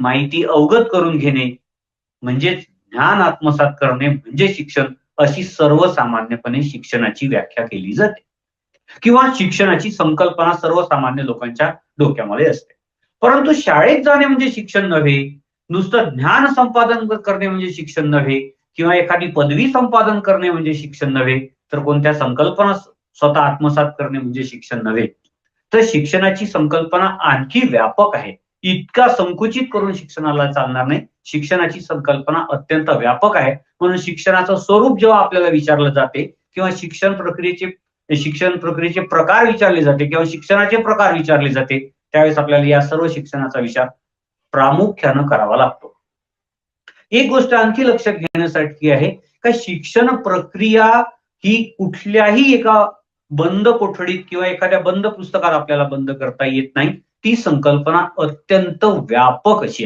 माहिती अवगत करून घेणे म्हणजे ज्ञान आत्मसात करणे म्हणजे शिक्षण, अशी सर्वसामान्यपणे शिक्षणाची व्याख्या केली जाते किंवा शिक्षणाची संकल्पना सर्वसामान्य लोकांच्या डोक्यामध्ये असते. परंतु शाळेत जाणे म्हणजे शिक्षण नव्हे, नुसतं ज्ञान संपादन करणे म्हणजे शिक्षण नव्हे किंवा एखादी पदवी संपादन करणे म्हणजे शिक्षण नव्हे, तर कोणत्या संकल्पना स्वतः आत्मसात करणे म्हणजे शिक्षण नव्हे. तर शिक्षणाची संकल्पना आणखी व्यापक आहे. इतका संकुचित करून शिक्षणाला चालणार नाही. शिक्षणाची संकल्पना अत्यंत व्यापक आहे. म्हणून शिक्षणाचं स्वरूप जेव्हा आपल्याला विचारलं जाते किंवा शिक्षण प्रक्रियेचे प्रकार विचारले जाते किंवा शिक्षणाचे प्रकार विचारले जाते, त्यावेळेस आपल्याला या सर्व शिक्षणाचा विचार प्रामुख्यानं करावा लागतो. एक गोष्ट आणखी लक्षात घेण्यासारखी आहे का शिक्षण प्रक्रिया ही कुठल्याही एका बंद कोठडीत किंवा एखाद्या बंद पुस्तकात आपल्याला बंद करता येत नाही. ती संकल्पना अत्यंत व्यापक अशी आहे.